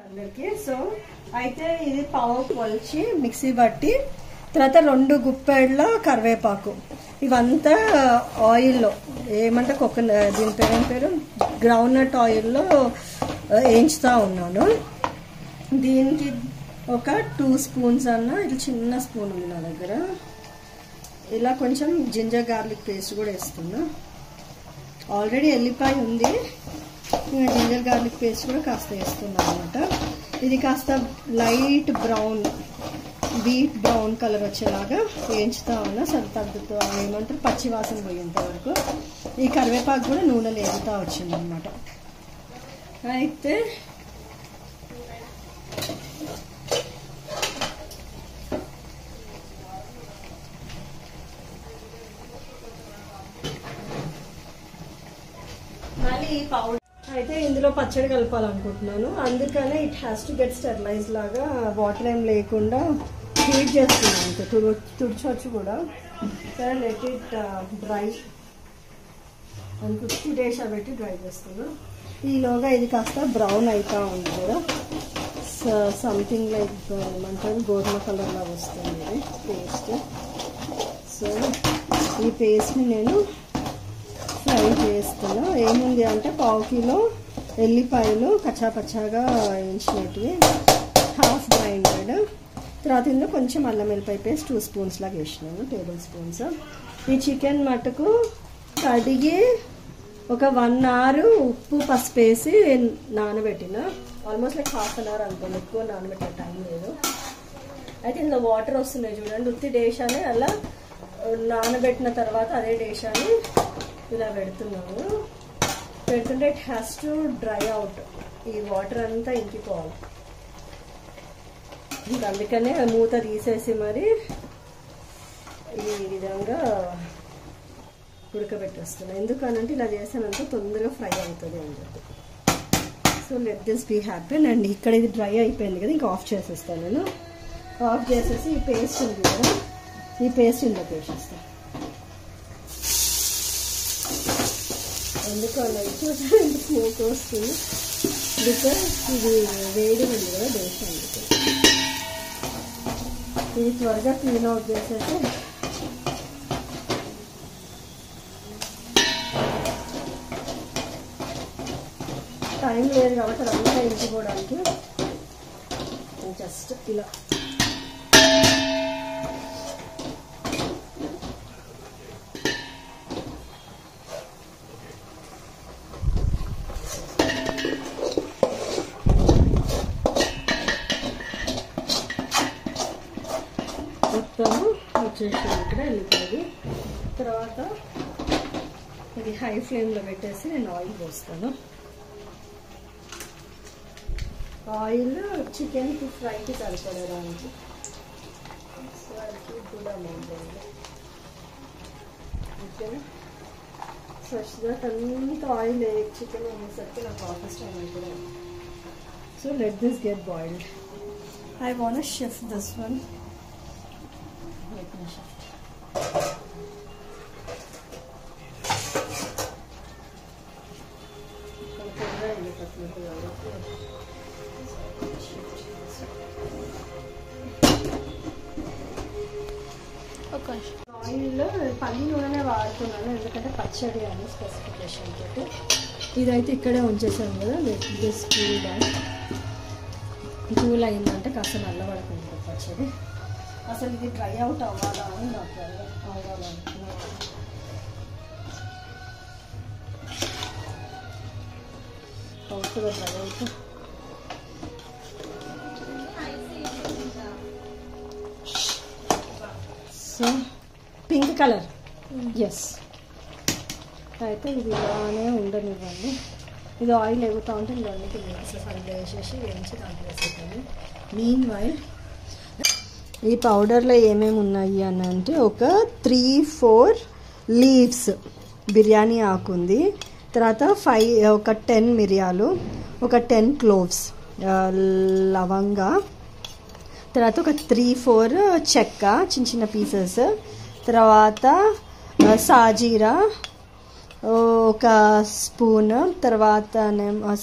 అందరికి. సో అయితే ఇది పావు కొలిచి మిక్సీ బట్టి తర్వాత 2 గుప్పెళ్ళ కరివేపాకు ఇవంతా ఆయిల్లో ఏమంటే దీని పేరు గ్రౌండ్ నట్ ఆయిల్లో వేయించుతా ఉన్నాను. దీనికి ఒక 2 స్పూన్స్ అన్న ఇట్లా చిన్న స్పూన్ ఉంది నా దగ్గర. ఇలా కొంచెం జింజర్ గార్లిక్ పేస్ట్ కూడా వేస్తున్నా. ఆల్రెడీ ఎల్లిపాయ ఉంది, జింజర్ గార్లిక్ పేస్ట్ కూడా కాస్త వేస్తున్నాను అనమాట. ఇది కాస్త light brown wheat brown colour వచ్చేలాగా వేయించుతా ఉన్నా. తగ్గుతూ ఏమంటారు పచ్చి వాసన పోయేంత వరకు. ఈ కరివేపాకు కూడా నూనెలో వేగుతూ వచ్చింది అనమాట. అయితే మళ్ళీ పౌడర్ అయితే ఇందులో పచ్చడి కలపాలనుకుంటున్నాను. అందుకనే it has to get sterilize లాగా వాటర్ ఏం లేకుండా హీట్ చేస్తున్నాను. తుడిచొచ్చు కూడా. సరే లెట్ ఇట్ డ్రై అని 50 days పెట్టి డ్రై చేస్తున్నాను. ఈలోగా ఇది కాస్త బ్రౌన్ అవుతా ఉంది కూడా. సంథింగ్ లైక్ ఏమంటారు గోధుమ కలర్ లాగా వస్తుంది ఇది పేస్ట్. సో ఈ పేస్ట్ని నేను ఫ్రై చేస్తున్నా. ఏముంది అంటే 1/2 కిలో ఎల్లిపాయలు కచ్చాపచ్చాగా వేయించినట్టువి, హాఫ్ గ్రైండెడ్. తర్వాత ఇందులో కొంచెం అల్లం వెల్లిపాయ పేస్ట్ 2 స్పూన్స్ లాగా వేసినాను, టేబుల్ స్పూన్స్. ఈ చికెన్ మటుకు కడిగి ఒక 1 hour ఉప్పు పసుపు వేసి నానబెట్టిన. ఆల్మోస్ట్ లైక్ ½ an hour అనుకోండి, ఎక్కువ నానబెట్టే టైం లేదు. అయితే ఇందులో వాటర్ వస్తున్నాయి చూడండి. ఉత్తి డేషాని అలా నానబెట్టిన తర్వాత అదే డేషాని ఇలా పెడుతున్నాను. పెడుతుంటే it has to dry out, ఈ వాటర్ అంతా ఇంకిపోవాలి. అందుకనే మూత తీసేసి మరి ఈ విధంగా ఉడకబెట్టేస్తున్నాను. ఎందుకనంటే ఇలా చేసానంటే తొందరగా ఫ్రై అవుతుంది అని చెప్పి. So let this be happy. And ఇక్కడ ఇది డ్రై అయిపోయింది కదా, ఇంకా ఆఫ్ చేసేస్తాను నేను. ఆఫ్ చేసేసి ఈ పేస్ట్ ఉంది కదా, ఈ పేస్ట్ ఇందులోకి వేసేస్తాను. ఎందుకు అలా చూసాను స్మోక్ వస్తుంది, బికాస్ ఇది వేడి ఉంది కదా డేస్. అందుకే ఇది త్వరగా క్లీన్ అవుట్ చేసేసి టైం లేదు కాబట్టి అదంతా ఇంచుకోవడానికి జస్ట్ ఇలా మొత్తము వచ్చేసాను. ఇక్కడ వెళ్ళిపోయింది. తర్వాత ఇది హై ఫ్లేమ్లో పెట్టేసి నేను ఆయిల్ పోస్తాను. ఆయిల్ చికెన్కి ఫ్రైకి సరిపడడానికి. సో అది కూడా బాగుంటుంది. ఓకేనా? సచ్ దట్ అంత ఆయిల్ చికెన్ అనేసరికి నాకు ఆఫీస్ టైం అయిపోయింది. So let this get boiled. I want shift this one. Oil పల్లి నూనెనే వాడుతున్నాను, ఎందుకంటే పచ్చడి అని స్పెసిఫికేషన్ తోటి. ఇదైతే ఇక్కడే ఉంచేసాను కదా. దిస్ కూల్ అయిందంటే కాస్త నల్లబడుతుంది పచ్చడి. అసలు ఇది డ్రై అవుట్ అవ్వాలా అని నాకు అవ్వాలనుకున్నాను. అవుతుందా dry out? So pink colour, yes. అయితే ఇది ఇలానే ఉండనివ్వండి. ఇది ఆయిల్ ఎగుతూ ఉంటే ఇవన్నీ అసలు ఫైల్లో వేసేసి వేయించి దాంట్లో వేసేస్తాను. మీన్ వైల్ ఈ పౌడర్లో ఏమేమి ఉన్నాయి అని అంటే ఒక 3-4 లీవ్స్ బిర్యానీ ఆకు ఉంది. తర్వాత ఒక 10 మిరియాలు, ఒక 10 క్లోవ్స్ లవంగా, తర్వాత ఒక 3-4 చెక్క చిన్న చిన్న పీసెస్, తర్వాత సాజీరా ఒక స్పూన్, తర్వాత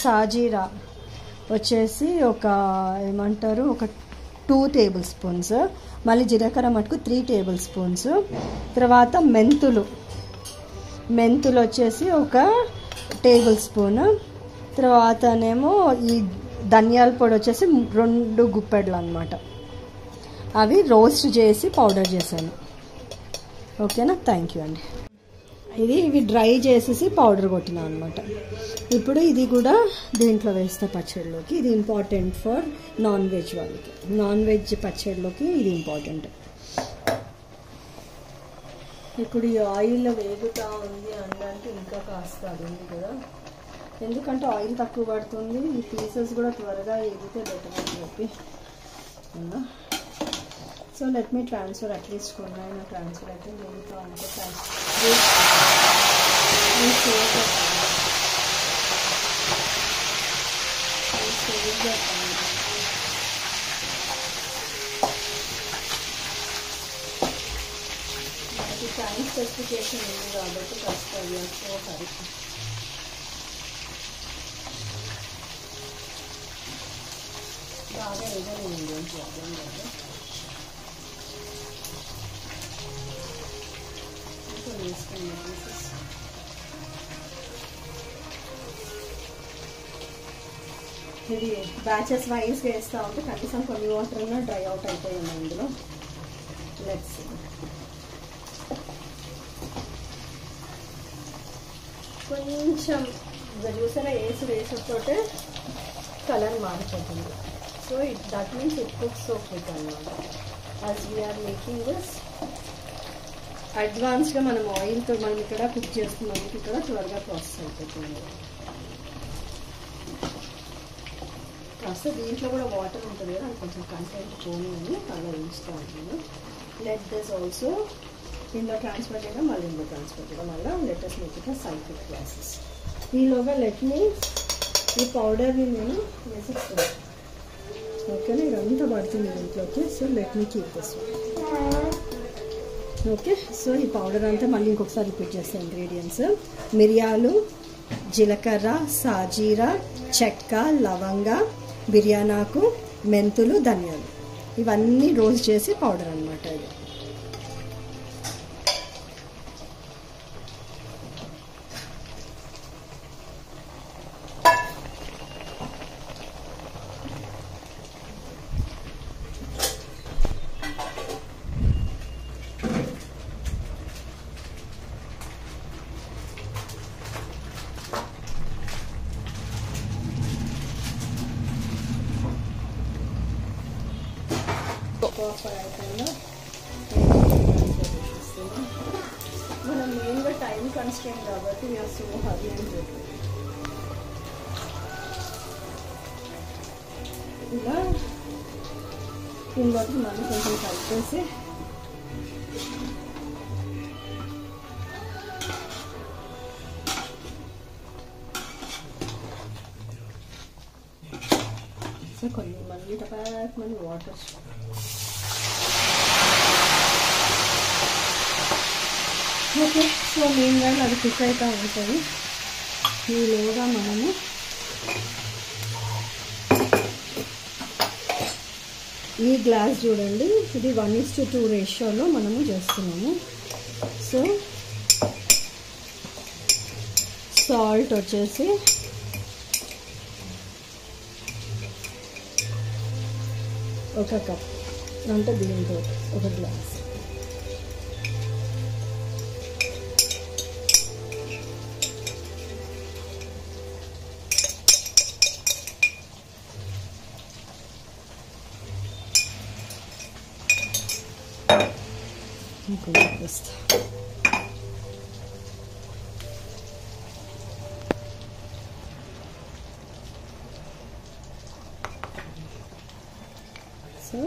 సాజీరా వచ్చేసి ఒక ఏమంటారు ఒక 2 టేబుల్ స్పూన్స్, మళ్ళీ జీలకర్ర మటుకు 3 టేబుల్ స్పూన్స్, తర్వాత మెంతులు వచ్చేసి ఒక టేబుల్ స్పూన్, తర్వాతనేమో ఈ ధనియాల పొడి వచ్చేసి 2 గుప్పెడ్లు అనమాట. అవి రోస్ట్ చేసి పౌడర్ చేశాను. ఓకేనా, థ్యాంక్ యూ అండి. ఇవి డ్రై చేసేసి పౌడర్ కొట్టినా అనమాట. ఇప్పుడు ఇది కూడా దీంట్లో వేస్తా పచ్చడిలోకి. ఇది ఇంపార్టెంట్ ఫర్ నాన్ వెజ్ వాళ్ళకి. నాన్ వెజ్ పచ్చడిలోకి ఇది ఇంపార్టెంట్. ఇప్పుడు ఈ ఆయిల్ వేగుతూ ఉంది అనడానికి ఇంకా కాస్త అది ఉంది కదా, ఎందుకంటే ఆయిల్ తక్కువ పడుతుంది. ఈ పీసెస్ కూడా త్వరగా వేగితే బెటర్ అని చెప్పి. So let me transfer at least కొన్నాయినా ట్రాన్స్ఫర్ అయితే వేగుతూ ఉంటే టైం స్పెసిఫికేషన్ ఉంది కాబట్టి కష్టం. ఒకసారి బాగా ఏదైనా ఉంది, ఏం ప్రాబ్లం లేదు. ఇది బ్యాచెస్ వైజ్ వేస్తూ ఉంటే కనీసం కొన్ని వాటర్ అయినా డ్రై అవుట్ అయిపోయింది అందులో. లెట్స్ కొంచెం చూసారా వేసతోటే కలర్ మారిపోతుంది. So that means it cooks so quick అన్నమాట. యాజ్ వీఆర్ మేకింగ్ దిస్ అడ్వాన్స్గా మనం ఆయిల్తో మనం ఇక్కడ కుక్ చేస్తున్నందుకు ఇక్కడ త్వరగా ప్రాసెస్ అయిపోతుంది. కాస్త దీంట్లో కూడా వాటర్ ఉంటుంది కదా, అది కొంచెం కంటెంట్ పోనీ అని అలా ఉంచుతూ ఉంటుంది. లెట్ దిస్ ఆల్సో ఇందులో ట్రాన్స్ఫర్ చేయడం, మళ్ళీ ఇందులో ట్రాన్స్ఫర్ చేయడం వల్ల latest make it cycle process. ఈలోగా లెట్ మీ ఈ పౌడర్ని నేను వేసిస్తాను. ఓకేనా, ఇదంతా పడుతుంది దీంట్లోకి. So let me keep this. Okay, so ఈ పౌడర్ అంతా మళ్ళీ ఇంకొకసారి రిపీట్ చేస్తాను. ఇంగ్రీడియంట్స్ మిరియాలు, జీలకర్ర, సాజీరా, చెక్క, లవంగ, బిర్యానాకు, మెంతులు, ధనియాలు ఇవన్నీ రోస్ట్ చేసి పౌడర్ అనమాట. ఇది మనం మెయిన్గా టైం కన్స్ట్రెయింట్ కాబట్టి వీఆర్ సో హరీ అని చెప్పి ఇలా దీని బట్టి మనం కొంచెం కలిపేసి సో కొన్ని మళ్ళీ టపాక్ మళ్ళీ వాటర్. ఓకే, సో మెయిన్గా అది కుక్ అవుతూ ఉంటుంది. ఈలోగా మనము ఈ గ్లాస్ చూడండి, ఇది 1:2 రేషియోలో మనము చేస్తున్నాము. సో సాల్ట్ వచ్చేసి ఒక కప్, అంటే దీంతో ఒక గ్లాస్. సో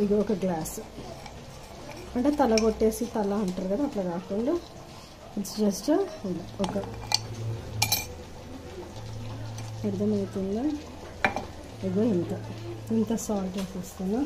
ఇది ఒక గ్లాసు, అంటే తల కొట్టేసి తల అంటారు కదా, అట్లా కాకుండా ఇట్స్ జస్ట్ ఒక అర్థమవుతుందా. ఇదో ఇంత సాల్ట్ వేసేస్తాను.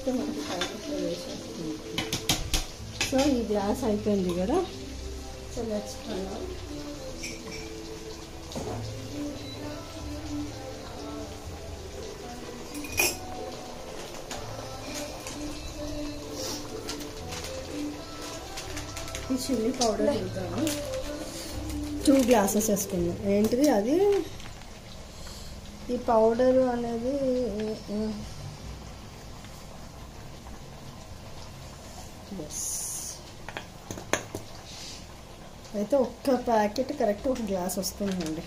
లేకపోతే మనకి పైన వేసేస్తుంది. సో ఈ గ్లాస్ అయిపోయింది కదా. So let's try out. ఈ చిల్లీ పౌడర్ వేద్దాము. 2 గ్లాసెస్ వేసుకుందాం. ఏంటిది అది, ఈ పౌడరు అనేది అయితే ఒక్క ప్యాకెట్ కరెక్ట్ 1 గ్లాస్ వస్తుందండి.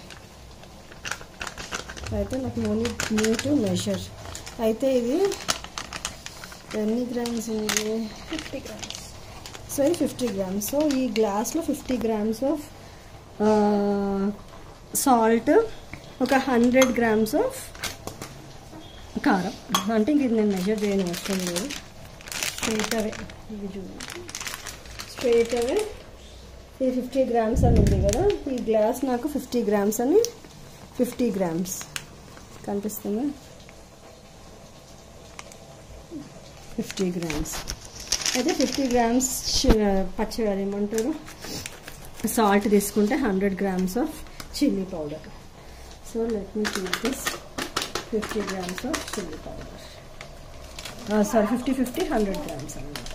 అయితే నాకు need to measure. అయితే ఇది ఎన్ని గ్రామ్స్ ఉంది? 50 grams. సో ఇది 50 grams. సో ఈ గ్లాస్లో 50 grams ఆఫ్ సాల్ట్, ఒక 100 grams ఆఫ్ కారం. అంటే ఇంక ఇది నేను మెజర్ చేయని అవసరం లేదు. స్ట్రైట్ అవే ఇది చూడండి, స్ట్రైట్ అవే ఇది 50 grams అని ఉంది కదా. ఈ గ్లాస్ నాకు 50 grams అని 50 grams కనిపిస్తుంది. 50 grams అయితే 50 grams పచ్చడి ఏమంటారు సాల్ట్ తీసుకుంటే 100 grams of chilli powder. So let me take this 50 grams of chilli powder. Sorry 50 100 grams అన్నమాట.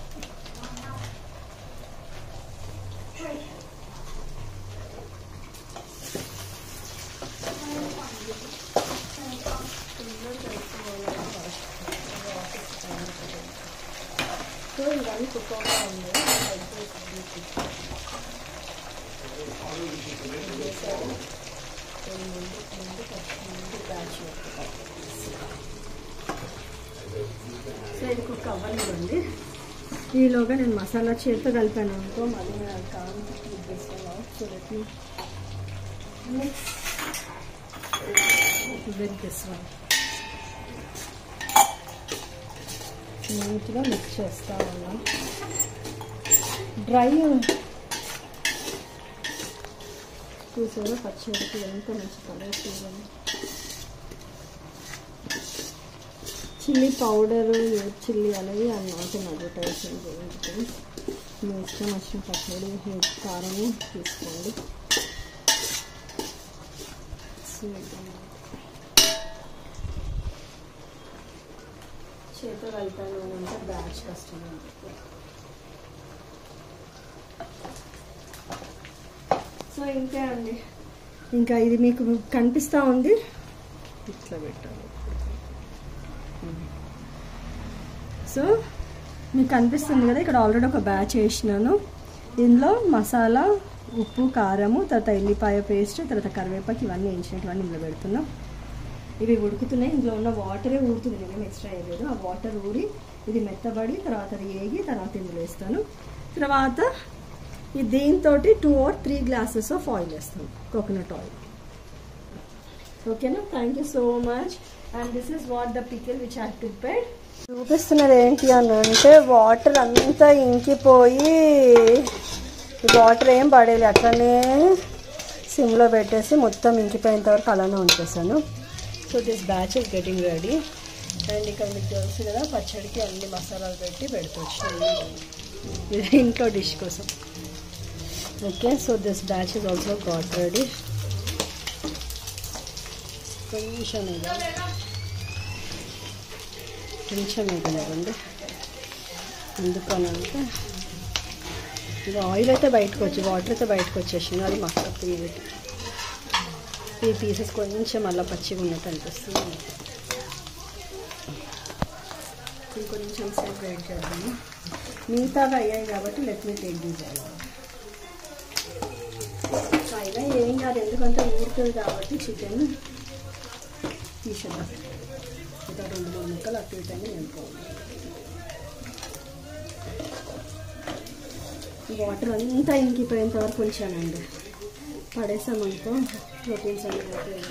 సో ఇవన్నీ కుక్కగా ఉంది. సో ఇది కుక్ అవ్వలేదండి. ఈలోగా నేను మసాలా చేతితో కలిపాను అనుకో, మళ్ళీ నేను కావాలి. So let me mix this one. నీట్గా మిక్స్ చేస్తా ఉన్నా. డ్రై చూసారా పచ్చడికి ఎంత మంచి కలర్ చూడండి. చిల్లీ పౌడరు, చిల్లీ అనేది అన్నమాట అడ్వర్టైజింగ్ చేయించుకొని మీ ఇష్టం వచ్చిన పచ్చడి కారము తీసుకోండి. చేతో వెళ్తాను అంటే బ్యాచ్ కష్టం. సో ఇంతే అండి. ఇంకా ఇది మీకు కనిపిస్తూ ఉంది, ఇట్లా పెట్టాలి. సో మీకు కనిపిస్తుంది కదా, ఇక్కడ ఆల్రెడీ ఒక బ్యాచ్ వేసినాను. ఇందులో మసాలా, ఉప్పు, కారము, తర్వాత ఎల్లిపాయ పేస్ట్, తర్వాత కరివేపాకు ఇవన్నీ వేయించినటువంటి ఇందులో పెడుతున్నాం. ఇవి ఉడుకుతున్నాయి. ఇందులో ఉన్న వాటరే ఊరుతుంది, నేనేం ఎక్స్ట్రా వేయలేదు. ఆ వాటర్ ఊరి ఇది మెత్తబడి తర్వాత అది వేగి తర్వాత ఇందులో వేస్తాను. తర్వాత దీంతో 2 or 3 glasses ఆఫ్ ఆయిల్ వేస్తాను, కోకోనట్ ఆయిల్. ఓకేనా? Thank you so much. And this is what the pickle which I prepared. చూపిస్తున్నది ఏంటి అని అంటే వాటర్ అంతా ఇంకిపోయి వాటర్ ఏం పడేది, అట్లనే సిమ్లో పెట్టేసి మొత్తం ఇంకిపోయేంత వరకు అలానే ఉంచేసాను. So this batch is getting ready. And ఇక్కడ మీకు తెలుసు కదా పచ్చడికి అన్ని మసాలాలు పెట్టి పెడుతొచ్చాను, ఇది ఇంట్లో డిష్ కోసం. Okay, so this batch is also got ready. కొంచెం వేయగలండి, ఎందుకనంటే ఇది ఆయిల్ అయితే బయటకు వచ్చి వాటర్ అయితే బయటకు వచ్చేసింది. అది మసాలా ఈ పీసెస్ కొంచెం మళ్ళీ పచ్చిగా ఉన్నట్టు అనిపిస్తుంది. ఇంకొంచెం సేపు వెయిట్ చేద్దాము. మిగతాగా అయ్యాయి కాబట్టి let me take these out. అయినా ఏం కాదు, ఎందుకంటే ఊరుతుంది కాబట్టి చికెన్ తీసేద్దాం. ఇంకా 2-3 ముక్కలు అటు ఇటు అని వెళ్ళిపోవాలి. వాటర్ అంతా ఇంకిపోయేంత వరకు ఉంచానండి. పడేసామనుకో ప్రోటీన్స్ అన్నీ పోతాయి.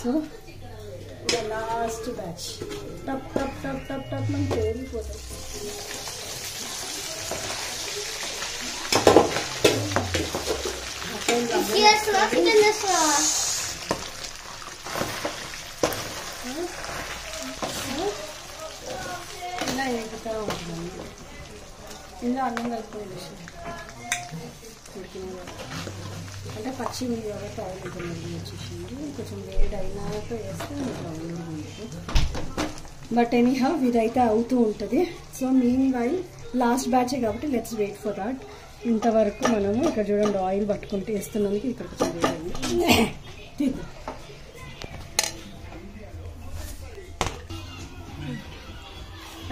సో లాస్ట్ బ్యాచ్ టప్ టప్ టప్ టప్ టప్ మనం పేరిపోతాయి. ఇలా ఎగుతా ఉంటుంది. ఇందులో అన్నం కలుపుకోవాలి అంటే పచ్చి ఉంది కాబట్టి ఆయిల్ ఉంటుంది వచ్చేసింది. కొంచెం వేడి అయినాక వేస్తే బట్ ఎనీ హౌ ఇదైతే అవుతూ ఉంటుంది. సో మీన్ వైల్ లాస్ట్ బ్యాచే కాబట్టి లెట్స్ వెయిట్ ఫర్ దాట్. ఇంతవరకు మనము ఇక్కడ చూడండి ఆయిల్ పట్టుకుంటూ వేస్తున్నానికి ఇక్కడ కొంచెం వేడి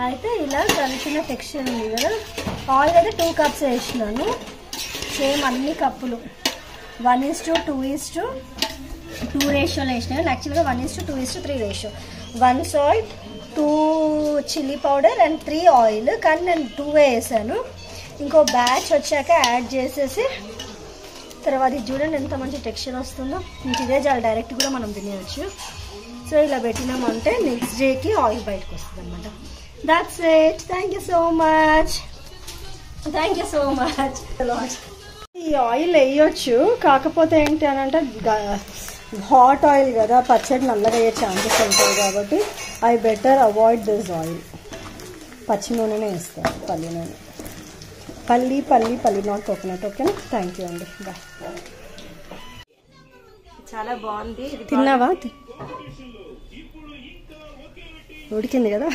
అయితే ఇలా కలిపిన టెక్స్చర్ ఉంది కదా. ఆయిల్ అయితే 2 cups వేసినాను. సేమ్ అన్ని కప్పులు 1:2:2 రేషియోలో వేసినాను. యాక్చువల్గా 1:2:3 ratio. 1 salt, 2 chilli powder and 3 oil. కానీ నేను 2 వేసాను. ఇంకో బ్యాచ్ వచ్చాక యాడ్ చేసేసి తర్వాత ఇది చూడండి ఎంత మంచి టెక్స్చర్ వస్తుందో. ఇంక ఇదే చాలా డైరెక్ట్ కూడా మనం తినేయచ్చు. సో ఇలా పెట్టినామంటే నెక్స్ట్ డేకి ఆయిల్ బయటకు వస్తుంది అనమాట. That's it. Thank you so much. Thank you so much. ఈ ఆయిల్ వేయొచ్చు, కాకపోతే ఏంటి అని అంటే హాట్ ఆయిల్ కదా, పచ్చడి నల్లగా అయ్యే ఛాన్సెస్ ఉంటాయి కాబట్టి I better avoid this oil. పచ్చి నూనెనే వేస్తాను, పల్లి నూనె. పల్లి నాట్ కోకోనట్. ఓకేనా? థ్యాంక్ యూ అండి. బాయ్. చాలా బాగుంది. తిన్నావా? ఉడికింది కదా,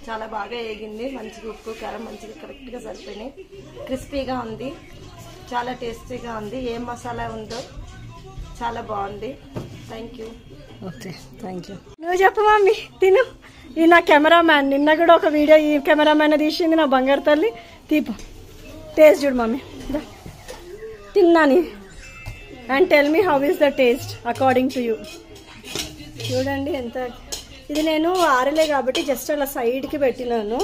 చాలా బాగా వేగింది. మంచిగా ఉప్పు కారం మంచిగా కరెక్ట్గా సరిపోయినాయి. క్రిస్పీగా ఉంది, చాలా టేస్టీగా ఉంది. ఏం మసాలా ఉందో చాలా బాగుంది. Thank you. Okay, thank you. నువ్వు చెప్పు మమ్మీ. తిను. ఈ నా కెమెరామ్యాన్ నిన్న కూడా ఒక వీడియో ఈ కెమెరామ్యాన్ తీసింది, నా బంగారు తల్లి. తీపు టేస్ట్ చూడు మమ్మీ. తిన్నాని and tell me how is the taste according to you. చూడండి ఎంత. ఇది నేను ఆరలే కాబట్టి జస్ట్ అలా సైడ్కి పెట్టినాను,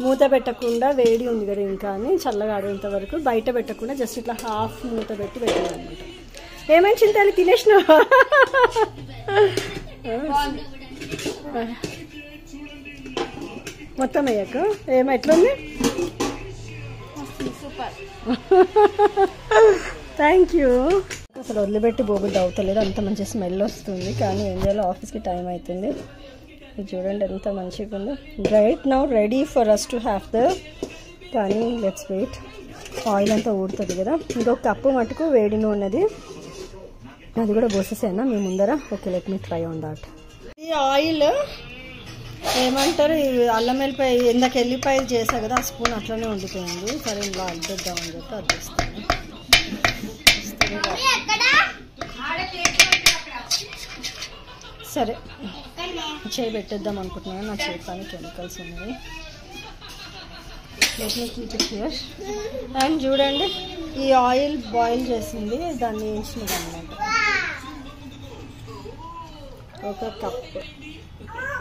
మూత పెట్టకుండా. వేడి ఉంది కదా ఇంకా అని చల్లగా ఆడేంత వరకు బయట పెట్టకుండా జస్ట్ ఇట్లా హాఫ్ మూత పెట్టి పెట్టినాను అనమాట. ఏమైనా చింతలు తినేసినావా? మొత్తం అయ్యాక ఎట్లుంది? Thank you. అసలు వదిలిపెట్టి బోబుద్ది అవుతలేదు, అంత మంచి స్మెల్ వస్తుంది. కానీ ఏం చేయాలో, ఆఫీస్కి టైం అవుతుంది. చూడండి ఎంత మంచిగా ఉందో. Right now ready for us to have the. కానీ లెట్స్ వెయిట్. ఆయిల్ అంతా ఊడుతుంది కదా. ఇంకొక కప్పు మటుకు వేడి నూనెది, అది కూడా పోసేసానా మీ ముందర. Okay, let me try on that. ఈ ఆయిల్ ఏమంటారు, అల్లం వెల్లిపాయ ఇందాక ఎల్లిపాయలు చేసా కదా, ఆ స్పూన్ అట్లనే ఉండిపోయింది. సరే ఇలా అడ్డేద్దామని చెప్పి అడ్డేస్తాను. సరే చేయి పెట్టేద్దాం అనుకుంటున్నాను. నా చేయి పని కెమికల్స్ ఉన్నాయి. అండ్ చూడండి ఈ ఆయిల్ బాయిల్ చేసింది, దాన్ని వేసినది అన్నమాట. ఒక కప్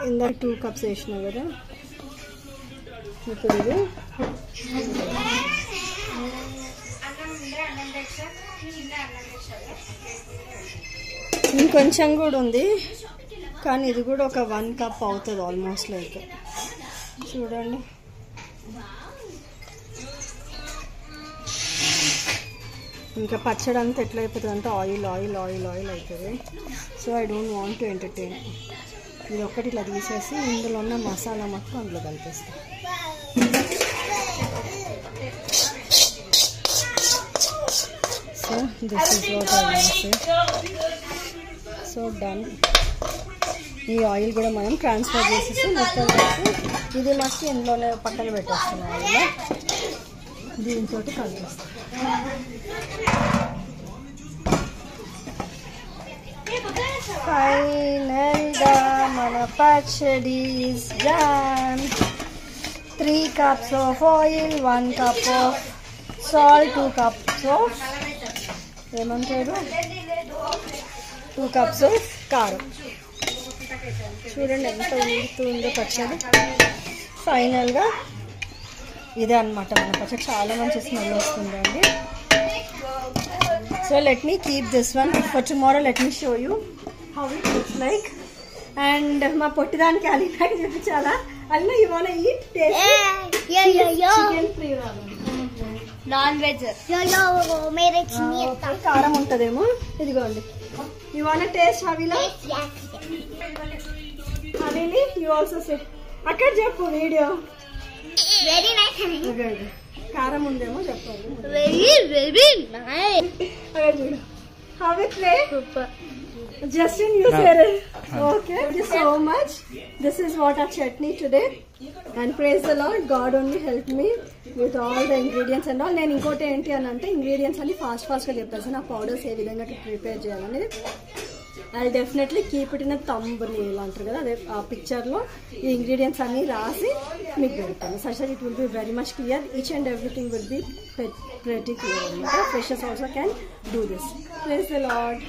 ఇందాక 2 cups వేసినా కదా. ఇప్పుడు ఇది ఇంకొంచెం కూడా ఉంది, కానీ ఇది కూడా ఒక 1 cup అవుతుంది ఆల్మోస్ట్. లైక్ చూడండి ఇంకా పచ్చడి అంతా ఎట్లా అయిపోతుంది అంటే ఆయిల్ ఆయిల్ ఆయిల్ ఆయిల్ అవుతుంది. So I don't want to entertain. ఇది ఒక్కటి ఇట్లా తీసేసి ఇందులో ఉన్న మసాలా మొత్తం అందులో కలిపేస్తాం. So this is what I want to say. So done. ఈ ఆయిల్ కూడా మనం ట్రాన్స్ఫర్ చేసేసి మొత్తం వేసి ఇది మస్ట్ ఇందులోనే పక్కన పెట్టేస్తున్నాం. ఆయిల్ దీంతో కలిపేస్తాం. ఫైనల్గా మన పచ్చడి is done. 3 cups of oil, 1 cup of salt, 2 cups of ఏమంటారు 2 cups ఆఫ్ కారం. చూడండి ఎంత ఊరుతుందో పచ్చడి. ఫైనల్గా ఇదే అనమాట మన పచ్చడి. చాలా మంచి స్మెల్ వస్తుందండి. So let me keep this one for tomorrow. Let me show you how it looks like. And మా పొట్టిదానికి అలీనాకి చూపించాలా? Alina you want eat? Taste chicken fry రావాలి. నాన్ వెజ్ కారం ఉంటదేమో. ఇదిగోండి. యు వాంట్ టేస్ట్ హవీలా? హవీలి యు ఆల్సో సే. అక్కడ చెప్పు వీడియో. Very nice. కారం ఉందేమో చెప్పండి. Very nice. అక్కడ చూడు. How it play? Justin, you said it. Okay, thank you so much. This is what our chutney today. And praise the Lord, God only helped me with all the ingredients and all. నేను ఇంకోటి ఏంటి అని అంటే ingredients అన్ని ఫాస్ట్గా చెప్పేసి నా powders ఏ విధంగా ప్రిపేర్ చేయాలనేది I definitely keep it in thumbnail అంటారు కదా, అదే ఆ పిక్చర్లో ఈ ఇంగ్రీడియంట్స్ అన్ని రాసి మీకు పెడతాను. Such that it will be very much clear. Each and everything will be pretty clear. Freshers also can do this. Praise the Lord.